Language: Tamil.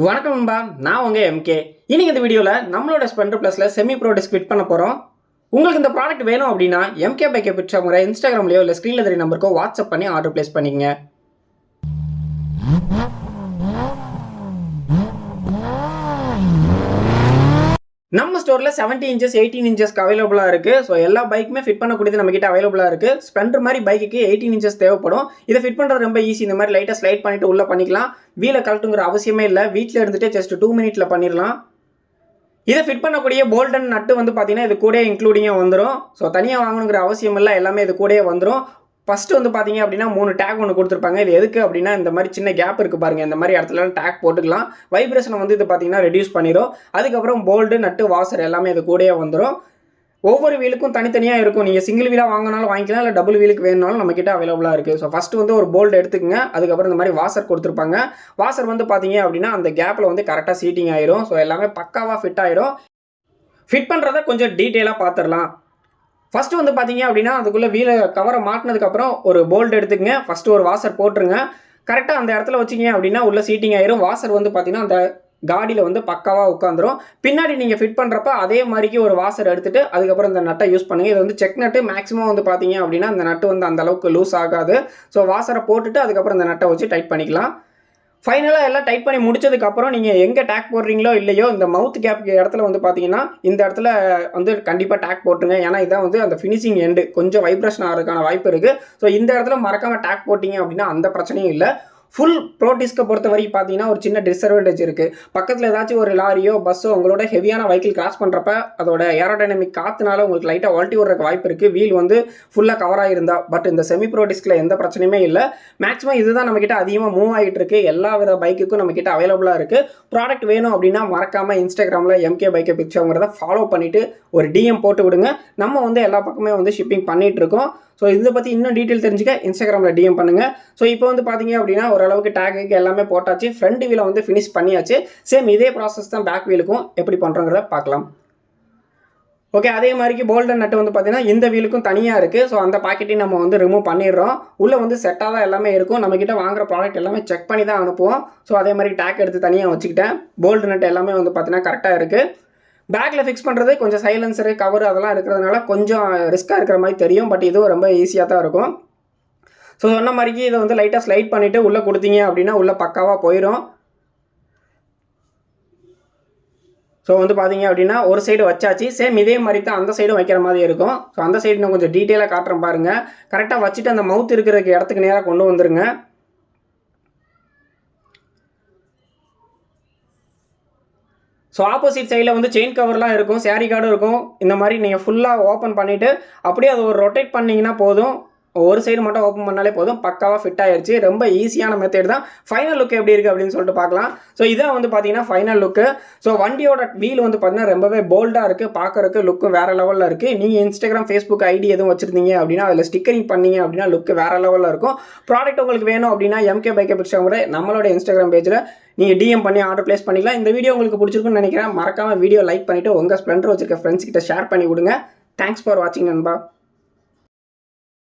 வணக்கம் நண்பா, நான் உங்க எம்கே. இன்னைக்கு இந்த வீடியோவில் நம்மளோட ஸ்பெண்டர் ப்ளஸில் செமி ப்ரோ டிஸ்க் ஃபிட் பண்ண போகிறோம். உங்களுக்கு இந்த ப்ராடக்ட் வேணும் அப்படின்னா எம்கே பைக்கை பிடிச்ச முறை இன்ஸ்டாகிராம்லையோ இல்லை ஸ்க்ரீனில் தெரிய நம்பருக்கோ வாட்ஸ்அப் பண்ணி ஆர்டர் ப்ளேஸ் பண்ணிக்கங்க. நம்ம ஸ்டோரில் 70 இன்ச்சஸ் 18 இன்ச்சஸ்க்கு அவைலபிளாக இருக்குது. ஸோ எல்லா பைக்குமே ஃபிட் பண்ணக்கூடியது நம்மகிட்ட அவைலபிளாக இருக்குது. ஸ்பெண்டர் மாதிரி பைக்குக்கு 18 இன்ச்சஸ் தேவைப்படும். இதை ஃபிட் பண்ணுறது ரொம்ப ஈஸி. இந்த மாதிரி லைட்டாக ஸ்லைட் பண்ணிவிட்டு உள்ளே பண்ணிக்கலாம். வீலை கழட்டுங்கிற அவசியமே இல்லை. வீட்டில் இருந்துட்டு ஜஸ்ட் 2 மினிட்ல பண்ணிடலாம். இதை ஃபிட் பண்ணக்கூடிய போல்ட் அண்ட் நட்டு வந்து பார்த்தீங்கன்னா இது கூட இன்க்ளூடிங்காக வந்துடும். ஸோ தனியாக வாங்கணுங்கிற அவசியம் இல்லை, எல்லாமே இது கூட வந்துடும். ஃபஸ்ட்டு வந்து பார்த்தீங்க அப்படின்னா 3 டேக் ஒன்று கொடுத்துருப்பாங்க. இது எதுக்கு அப்படின்னா இந்த மாதிரி சின்ன கேப் இருக்குது பாருங்கள், இந்த மாதிரி இடத்துல டேக் போட்டுக்கலாம். வைப்ரேஷனை வந்து இது பார்த்தீங்கன்னா ரெடியூஸ் பண்ணிடும். அதுக்கப்புறம் போல்டு நட்டு வாசர் எல்லாமே இது கூடயே வந்துடும். ஒவ்வொரு வீலுக்கும் தனித்தனியாக இருக்கும். நீங்கள் சிங்கிள் வீலாக வாங்கினாலும் வாங்கிக்கலாம், இல்லை டபுள் வீலுக்கு வேணுனாலும் நம்மக்கிட்ட அவைலபிளாக இருக்குது. ஸோ ஃபஸ்ட்டு வந்து ஒரு போல்டு எடுத்துக்கங்க. அதுக்கப்புறம் இந்த மாதிரி வாசர் கொடுத்துருப்பாங்க. வாசர் வந்து பார்த்தீங்க அப்படின்னா அந்த கேப்பில் வந்து கரெக்டாக சீட்டிங் ஆயிரும். ஸோ எல்லாமே பக்காவாக ஃபிட் ஆயிரும். ஃபிட் பண்ணுறத கொஞ்சம் டீட்டெயிலாக பார்த்துடலாம். ஃபஸ்ட்டு வந்து பார்த்தீங்க அப்படின்னா அதுக்குள்ளே வீலை கவரை மாட்டினதுக்கப்புறம் ஒரு போல்ட் எடுத்துக்கங்க. ஃபஸ்ட்டு ஒரு வாசர் போட்டுருங்க. கரெக்டாக அந்த இடத்துல வச்சிங்க அப்படின்னா உள்ள சீட்டிங் ஆயிரும். வாசர் வந்து பார்த்தீங்கன்னா அந்த காடியில் வந்து பக்காவாக உட்காந்துரும். பின்னாடி நீங்கள் ஃபிட் பண்ணுறப்ப அதே மாதிரிக்கு ஒரு வாசர் எடுத்துகிட்டு அதுக்கப்புறம் இந்த நட்டை யூஸ் பண்ணுங்கள். இது வந்து செக் நட்டு. மேக்ஸிமம் வந்து பார்த்தீங்க அப்படின்னா அந்த நட்டு வந்து அந்த அளவுக்கு லூஸ் ஆகாது. ஸோ வாசரை போட்டுட்டு அதுக்கப்புறம் இந்த நட்டை வச்சு டைட் பண்ணிக்கலாம். ஃபைனலாக எல்லாம் டைட் பண்ணி முடிச்சதுக்கப்புறம் நீங்கள் எங்கே டேக் போடுறீங்களோ இல்லையோ இந்த மவுத் கேப் இடத்துல வந்து பார்த்தீங்கன்னா இந்த இடத்துல வந்து கண்டிப்பாக டேக் போட்டுருங்க. ஏன்னா இதான் வந்து அந்த ஃபினிஷிங் எண்டு கொஞ்சம் வைப்ரேஷன் ஆகிறதுக்கான வாய்ப்பு இருக்குது. ஸோ இந்த இடத்துல மறக்காமல் டேக் போட்டிங்க அப்படின்னா அந்த பிரச்சனையும் இல்லை. ஃபுல் ப்ரோ டிஸ்கை பொறுத்த வரைக்கும் பார்த்தீங்கன்னா ஒரு சின்ன டிஸ்அட்வான்டேஜ் இருக்குது. பக்கத்தில் ஏதாச்சும் ஒரு லாரியோ பஸ்ஸோ உங்களோட ஹெவியான வெஹிக்கிள் கிராஸ் பண்ணுறப்ப அதோட ஏரோடைனமிக் காற்றுனால உங்களுக்கு லைட்டாக வால்ட்டி விடுறதுக்கு வாய்ப்பு இருக்குது. வீல் வந்து ஃபுல்லாக கவர் ஆகிருந்தா. பட் இந்த செமி ப்ரோ டிஸ்கில் எந்த பிரச்சனையுமே இல்லை. மேக்ஸிமம் இதுதான் நம்மக்கிட்ட அதிகமாக மூவ் ஆகிட்டு இருக்குது. எல்லா வித பைக்குக்கும் நம்மக்கிட்ட அவைலபிளாக இருக்குது. ப்ராடக்ட் வேணும் அப்படின்னா மறக்காமல் இன்ஸ்டாகிராமில் எம்கே பைக்கை பிக்சருங்கிறத ஃபாலோ பண்ணிவிட்டு ஒரு டிஎம் போட்டு விடுங்க. நம்ம வந்து எல்லா பக்கமே வந்து ஷிப்பிங் பண்ணிகிட்ருக்கோம். ஸோ இதை பற்றி இன்னும் டீட்டெயில் தெரிஞ்சுக்க இன்ஸ்டாகிராமில் டிஎம் பண்ணுங்கள். ஸோ இப்போ வந்து பார்த்தீங்க அப்படின்னா ஓரளவுக்கு டேக்கு எல்லாமே போட்டாச்சு. ஃப்ரண்ட் வீலை வந்து ஃபினிஷ் பண்ணியாச்சு. சேம் இதே ப்ராசஸ் தான் பேக் வீலுக்கும் எப்படி பண்ணுறோங்கிறத பார்க்கலாம். ஓகே, அதே மாதிரிக்கு போல்டன் நட்டு வந்து பார்த்தீங்கன்னா இந்த வீலுக்கும் தனியாக இருக்குது. ஸோ அந்த பாக்கெட்டையும் நம்ம வந்து ரிமூவ் பண்ணிடுறோம். உள்ளே வந்து செட்டாக தான் எல்லாமே இருக்கும். நம்மக்கிட்ட வாங்குகிற ப்ராடக்ட் எல்லாமே செக் பண்ணி தான் அனுப்புவோம். ஸோ அதே மாதிரி டேக் எடுத்து தனியாக வச்சுக்கிட்டேன். போல்டு நட்டு எல்லாமே வந்து பார்த்தீங்கன்னா கரெக்டாக இருக்குது. பேக்கில் ஃபிக்ஸ் பண்ணுறது கொஞ்சம் சைலன்சரு கவர் அதெல்லாம் இருக்கிறதுனால கொஞ்சம் ரிஸ்க்காக இருக்கிற மாதிரி தெரியும். பட் இதுவும் ரொம்ப ஈஸியாக தான் இருக்கும். ஸோ சொன்ன மாதிரிக்கு இதை வந்து லைட்டாக ஸ்லைட் பண்ணிவிட்டு உள்ளே கொடுத்தீங்க அப்படின்னா உள்ளே பக்காவாக போயிடும். ஸோ வந்து பார்த்தீங்க அப்படின்னா ஒரு சைடு வச்சாச்சு. சேம் இதே மாதிரி தான் அந்த சைடும் வைக்கிற மாதிரி இருக்கும். ஸோ அந்த சைடு நான் கொஞ்சம் டீட்டெயிலாக காட்டுறேன் பாருங்கள். கரெக்டாக வச்சுட்டு அந்த மவுத் இருக்கிறதுக்கு இடத்துக்கு நேராக கொண்டு வந்துருங்க. ஸோ ஆப்போசிட் சைடில் வந்து செயின் கவர்லாம் இருக்கும், சேரீ கார்டும் இருக்கும். இந்த மாதிரி நீங்கள் ஃபுல்லாக ஓப்பன் பண்ணிவிட்டு அப்படியே அதை ஒரு ரொட்டேட் பண்ணிங்கன்னா போதும். ஒரு சைடு மட்டும் ஓப்பன் பண்ணாலே போதும், பக்காவாக ஃபிட் ஆயிடுச்சு. ரொம்ப ஈஸியான மெத்தட் தான். ஃபைனல் லுக் எப்படி இருக்குது அப்படின்னு சொல்லிட்டு பார்க்கலாம். ஸோ இதான் வந்து பார்த்தீங்கன்னா ஃபைனல் லுக்கு. ஸோ வண்டியோட வீல் வந்து பார்த்தீங்கன்னா ரொம்பவே போல்டாக இருக்குது. பார்க்குறதுக்கு லுக்கும் வேறு லெவலில் இருக்குது. நீங்கள் இன்ஸ்டாகிராம் ஃபேஸ்புக் ஐடி எதுவும் வச்சுருந்தீங்க அப்படின்னா அதில் ஸ்டிக்கரிங் பண்ணிங்க அப்படின்னா லுக்கு வேறு லெவலில் இருக்கும். ப்ராடக்ட் உங்களுக்கு வேணும் அப்படின்னா எம்கே பைக்கை பிடிச்சவங்க நம்மளோட இன்ஸ்டாகிராம் பேஜில் நீங்கள் டிஎம் பண்ணி ஆர்டர் ப்ளேஸ் பண்ணிக்கலாம். இந்த வீடியோ உங்களுக்கு பிடிச்சிருக்குன்னு நினைக்கிறேன். மறக்காமல் வீடியோ லைக் பண்ணிவிட்டு உங்கள் ஸ்ப்ளெண்டர் வச்சிருக்க ஃப்ரெண்ட்ஸ் கிட்ட ஷேர் பண்ணி விடுங்க. தேங்க்ஸ் ஃபார் வாட்சிங் நண்பா.